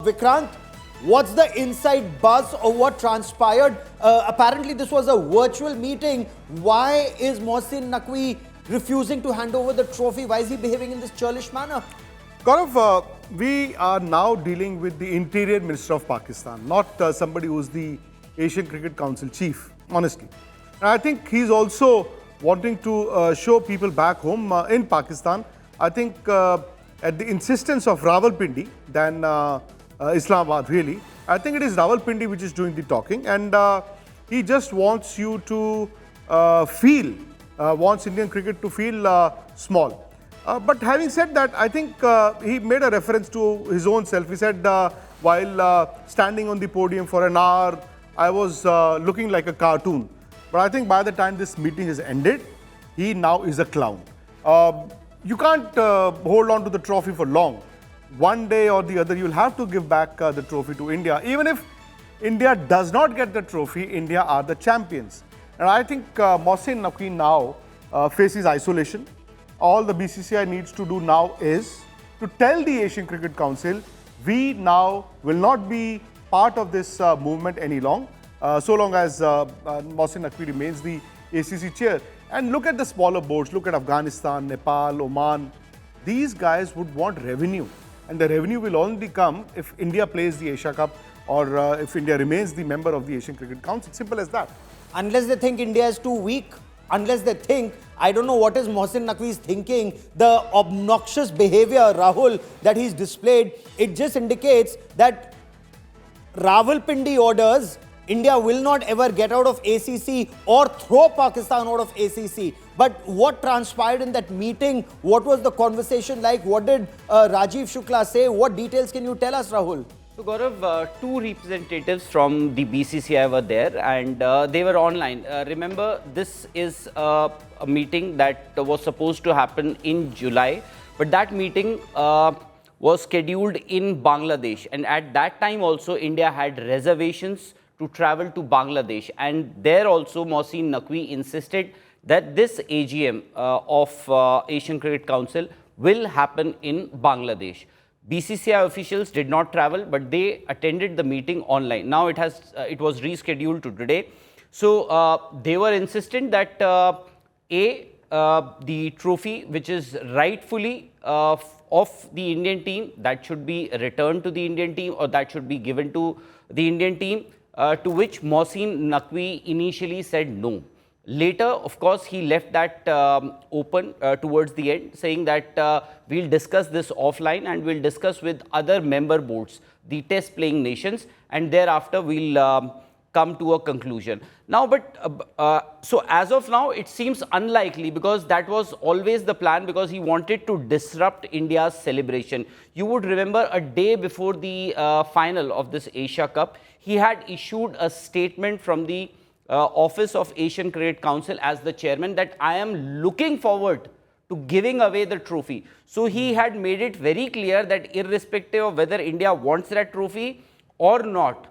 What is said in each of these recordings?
Vikrant, what's the inside buzz of what transpired? Apparently, this was a virtual meeting. Why is Mohsin Naqvi refusing to hand over the trophy? Why is he behaving in this churlish manner? Gaurav, we are now dealing with the Interior Minister of Pakistan, not somebody who's the Asian Cricket Council chief, honestly. And I think he's also wanting to show people back home in Pakistan, I think at the insistence of Rawalpindi than Islamabad, really. I think it is Rawalpindi which is doing the talking, and he just wants you to wants Indian cricket to feel small. But having said that, I think he made a reference to his own self. He said, while standing on the podium for an hour, I was looking like a cartoon. But I think by the time this meeting has ended, he now is a clown. You can't hold on to the trophy for long. One day or the other, you'll have to give back the trophy to India. Even if India does not get the trophy, India are the champions. And I think Mohsin Naqvi now faces isolation. All the BCCI needs to do now is to tell the Asian Cricket Council, we now will not be part of this movement any long, so long as Mohsin Naqvi remains the ACC chair. And look at the smaller boards, look at Afghanistan, Nepal, Oman. These guys would want revenue. And the revenue will only come if India plays the Asia Cup or if India remains the member of the Asian Cricket Council. Simple as that. Unless they think India is too weak, unless they think, I don't know what is Mohsin Naqvi's thinking, the obnoxious behavior, Rahul, that he's displayed, it just indicates that Rawalpindi orders, India will not ever get out of ACC or throw Pakistan out of ACC. But what transpired in that meeting? What was the conversation like? What did Rajiv Shukla say? What details can you tell us, Rahul? So Gaurav, two representatives from the BCCI were there, and they were online. Remember, this is a meeting that was supposed to happen in July, but that meeting was scheduled in Bangladesh, and at that time also India had reservations to travel to Bangladesh, and there also Mohsin Naqvi insisted that this AGM of Asian Cricket Council will happen in Bangladesh. BCCI officials did not travel, but they attended the meeting online. Now it was rescheduled to today. So they were insistent that the trophy, which is rightfully of the Indian team, that should be returned to the Indian team, or that should be given to the Indian team, to which Mohsin Naqvi initially said no. Later, of course, he left that open towards the end, saying that we'll discuss this offline and we'll discuss with other member boards, the test playing nations, and thereafter we'll come to a conclusion. Now, so as of now, it seems unlikely, because that was always the plan, because he wanted to disrupt India's celebration. You would remember a day before the final of this Asia Cup, he had issued a statement from the Office of Asian Cricket Council as the chairman that I am looking forward to giving away the trophy. So he had made it very clear that irrespective of whether India wants that trophy or not,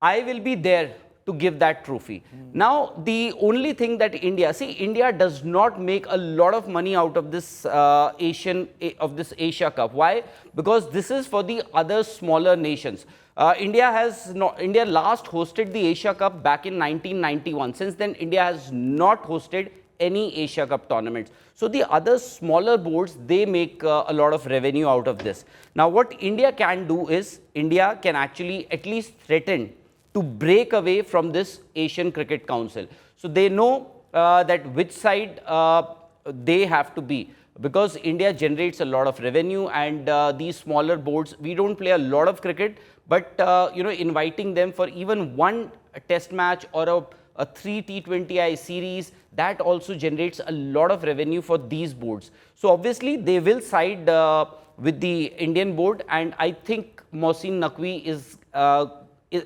I will be there to give that trophy. Now, the only thing that India does not make a lot of money out of this Asia Cup. Why? Because this is for the other smaller nations. India last hosted the Asia Cup back in 1991. Since then, India has not hosted any Asia Cup tournaments. So the other smaller boards, they make a lot of revenue out of this. Now, what India can do is, India can actually at least threaten to break away from this Asian Cricket Council. So they know that which side they have to be, because India generates a lot of revenue, and these smaller boards, we don't play a lot of cricket, but inviting them for even one test match or a 3 T20I series, that also generates a lot of revenue for these boards. So obviously they will side with the Indian board, and I think Mohsin Naqvi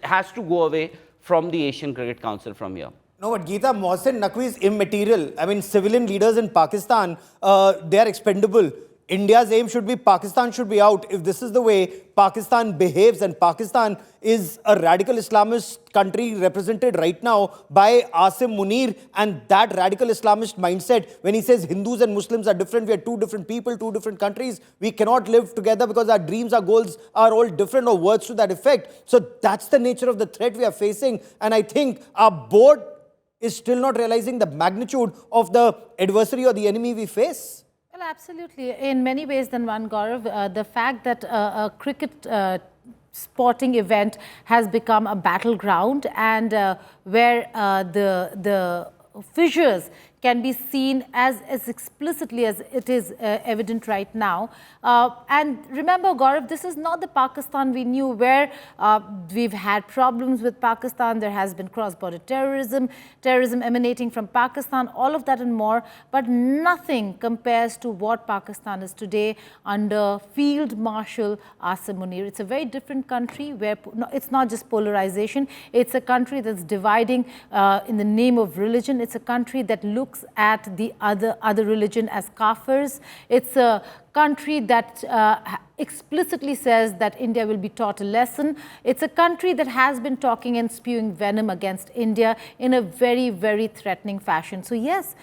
has to go away from the Asian Cricket Council from here. No, but Geeta, Mohsin Naqvi is immaterial. I mean, civilian leaders in Pakistan, they are expendable. India's aim should be Pakistan should be out. If this is the way Pakistan behaves, and Pakistan is a radical Islamist country represented right now by Asim Munir, and that radical Islamist mindset, when he says Hindus and Muslims are different, we are two different people, two different countries, we cannot live together because our dreams, our goals are all different, or words to that effect. So that's the nature of the threat we are facing. And I think our board is still not realizing the magnitude of the adversary or the enemy we face. Well, absolutely. In many ways than one, Gaurav, the fact that a cricket sporting event has become a battleground, and where the fissures can be seen as explicitly as it is evident right now. And remember, Gaurav, this is not the Pakistan we knew, where we've had problems with Pakistan. There has been cross-border terrorism emanating from Pakistan, all of that and more. But nothing compares to what Pakistan is today under Field Marshal Asim Munir. It's a very different country where it's not just polarization. It's a country that's dividing in the name of religion. It's a country that looks at the other religion as kafirs. It's a country that explicitly says that India will be taught a lesson. It's a country that has been talking and spewing venom against India in a very, very threatening fashion. So yes,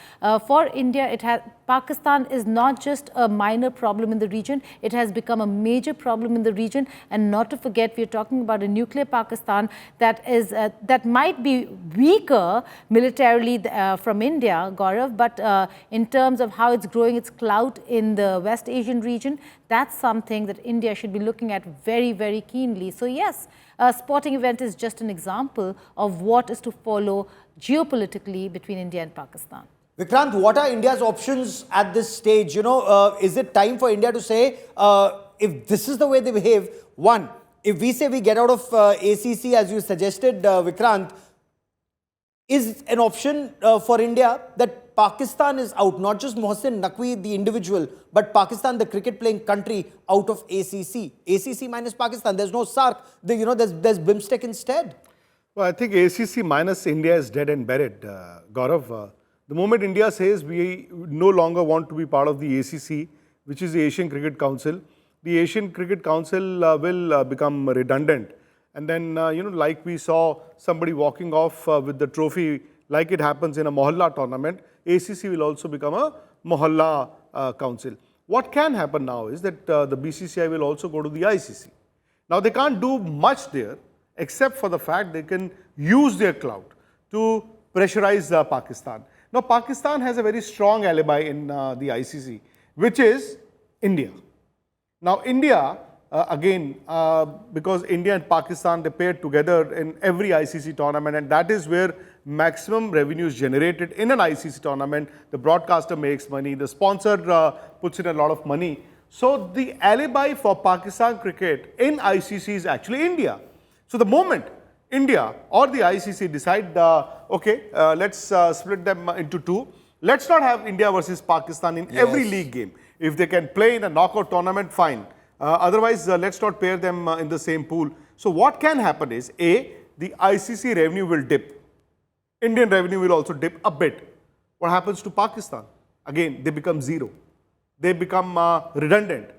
for India, Pakistan is not just a minor problem in the region, it has become a major problem in the region. And not to forget, we are talking about a nuclear Pakistan that might be weaker militarily from India, Gaurav, but in terms of how it's growing its clout in the West Asian region, that's something that India should be looking at very, very keenly. So yes, a sporting event is just an example of what is to follow geopolitically between India and Pakistan. Vikrant, what are India's options at this stage? Is it time for India to say, if this is the way they behave, one, if we say we get out of ACC, as you suggested, Vikrant, is an option for India that Pakistan is out, not just Mohsin Naqvi, the individual, but Pakistan, the cricket-playing country, out of ACC. ACC minus Pakistan, there's no SARC, there's BIMSTEC instead. Well, I think ACC minus India is dead and buried, Gaurav. The moment India says we no longer want to be part of the ACC, which is the Asian Cricket Council, the Asian Cricket Council will become redundant. And then, like we saw somebody walking off with the trophy, like it happens in a Mohalla tournament, ACC will also become a Mohalla council. What can happen now is that the BCCI will also go to the ICC. Now, they can't do much there, except for the fact they can use their clout to pressurize Pakistan. Now, Pakistan has a very strong alibi in the ICC, which is India. Now, India, again, because India and Pakistan, they paired together in every ICC tournament, and that is where maximum revenue is generated in an ICC tournament. The broadcaster makes money, the sponsor puts in a lot of money. So, the alibi for Pakistan cricket in ICC is actually India. So, the moment India or the ICC decide, okay, let's split them into two. Let's not have India versus Pakistan in every league game. If they can play in a knockout tournament, fine. Otherwise, let's not pair them in the same pool. So what can happen is, A, the ICC revenue will dip. Indian revenue will also dip a bit. What happens to Pakistan? Again, they become zero. They become redundant.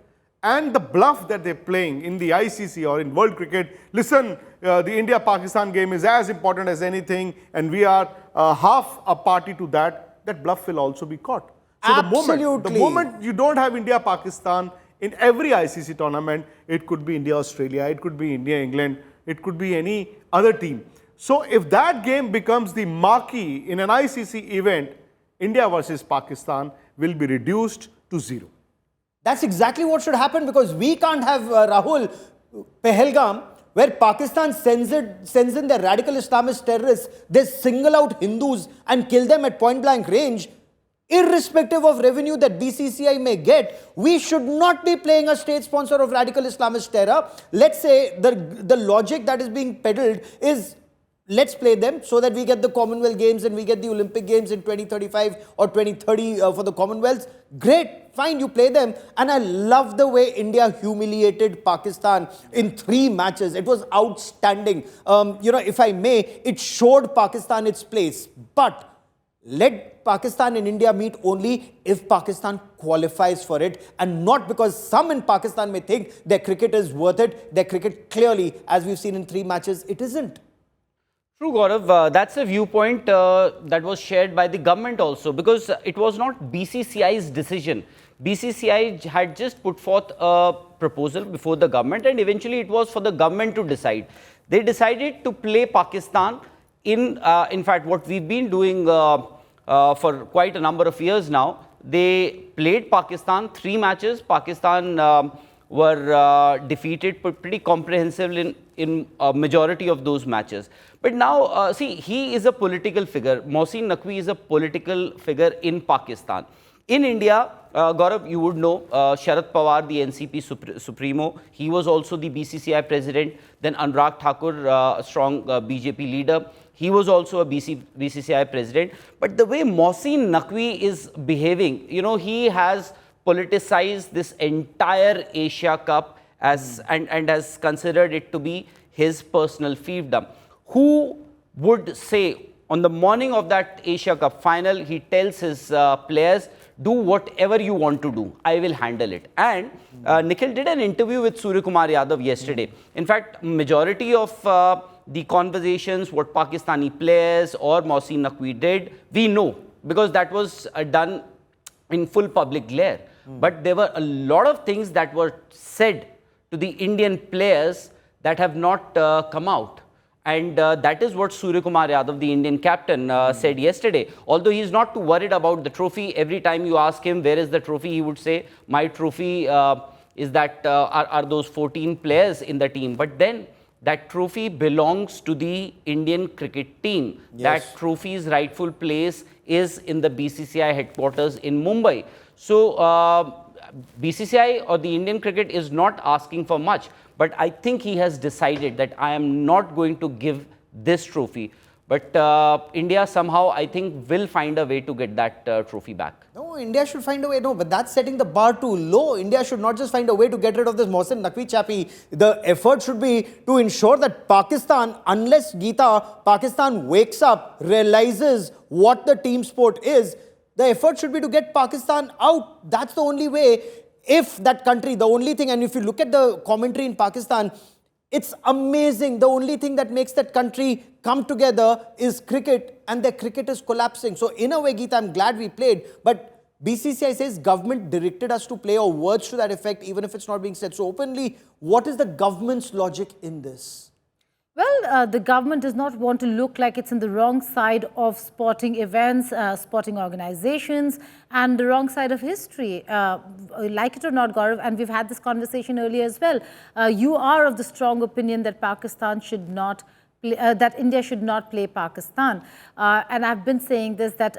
And the bluff that they're playing in the ICC or in world cricket, listen, the India-Pakistan game is as important as anything, and we are half a party to that, that bluff will also be caught. So Absolutely. the moment you don't have India-Pakistan in every ICC tournament, it could be India-Australia, it could be India-England, it could be any other team. So if that game becomes the marquee in an ICC event, India versus Pakistan will be reduced to zero. That's exactly what should happen, because we can't have Rahul, Pahalgam, where Pakistan sends in their radical Islamist terrorists. They single out Hindus and kill them at point blank range. Irrespective of revenue that BCCI may get, we should not be playing a state sponsor of radical Islamist terror. Let's say the logic that is being peddled is, let's play them so that we get the Commonwealth Games and we get the Olympic Games in 2035 or 2030 for the Commonwealth. Great, fine, you play them. And I love the way India humiliated Pakistan in 3 matches. It was outstanding. If I may, it showed Pakistan its place. But Let Pakistan and India meet only if Pakistan qualifies for it, and not because some in Pakistan may think their cricket is worth it. Their cricket clearly, as we've seen in 3 matches, it isn't. True, Gaurav. That's a viewpoint that was shared by the government also, because it was not BCCI's decision. BCCI had just put forth a proposal before the government, and eventually it was for the government to decide. They decided to play Pakistan in fact, what we've been doing for quite a number of years now. They played Pakistan 3 matches. Pakistan were defeated pretty comprehensively in a majority of those matches. But now, see, he is a political figure. Mohsin Naqvi is a political figure in Pakistan. In India, Gaurav, you would know Sharad Pawar, the NCP Supremo. He was also the BCCI president. Then Anurag Thakur, a strong BJP leader. He was also a BCCI president. But the way Mohsin Naqvi is behaving, you know, he has politicized this entire Asia Cup and has considered it to be his personal fiefdom. Who would say on the morning of that Asia Cup final, he tells his players, do whatever you want to do, I will handle it. And Nikhil did an interview with Surya Kumar Yadav yesterday. In fact, majority of the conversations, what Pakistani players or Mohsin Naqvi did, we know, because that was done in full public glare. But there were a lot of things that were said to the Indian players that have not come out. And that is what Surya Kumar Yadav, the Indian captain, said yesterday. Although he is not too worried about the trophy, every time you ask him, where is the trophy, he would say, my trophy is that are those 14 players in the team. But then that trophy belongs to the Indian cricket team. Yes. That trophy's rightful place is in the BCCI headquarters in Mumbai. So BCCI or the Indian cricket is not asking for much. But I think he has decided that I am not going to give this trophy. But India somehow, I think, will find a way to get that trophy back. No, India should find a way. No, but that's setting the bar too low. India should not just find a way to get rid of this Mohsin Naqvi chappy. The effort should be to ensure that Pakistan, unless Pakistan wakes up, realizes what the team sport is, the effort should be to get Pakistan out. That's the only way. If that country, the only thing, and if you look at the commentary in Pakistan, it's amazing. The only thing that makes that country come together is cricket, and their cricket is collapsing. So in a way, Geeta, I'm glad we played, but BCCI says government directed us to play, or words to that effect, even if it's not being said so openly. What is the government's logic in this? Well, the government does not want to look like it's in the wrong side of sporting events, sporting organizations, and the wrong side of history. Like it or not, Gaurav, and we've had this conversation earlier as well, you are of the strong opinion that Pakistan should not that India should not play Pakistan. And I've been saying this, that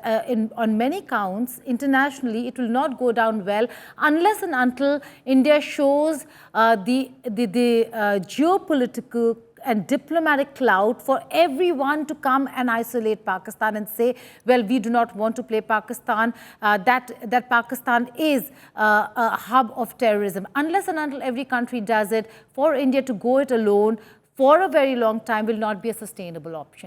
on many counts, internationally, it will not go down well unless and until India shows the geopolitical and diplomatic clout for everyone to come and isolate Pakistan and say, well, we do not want to play Pakistan, that Pakistan is a hub of terrorism. Unless and until every country does it, for India to go it alone for a very long time will not be a sustainable option.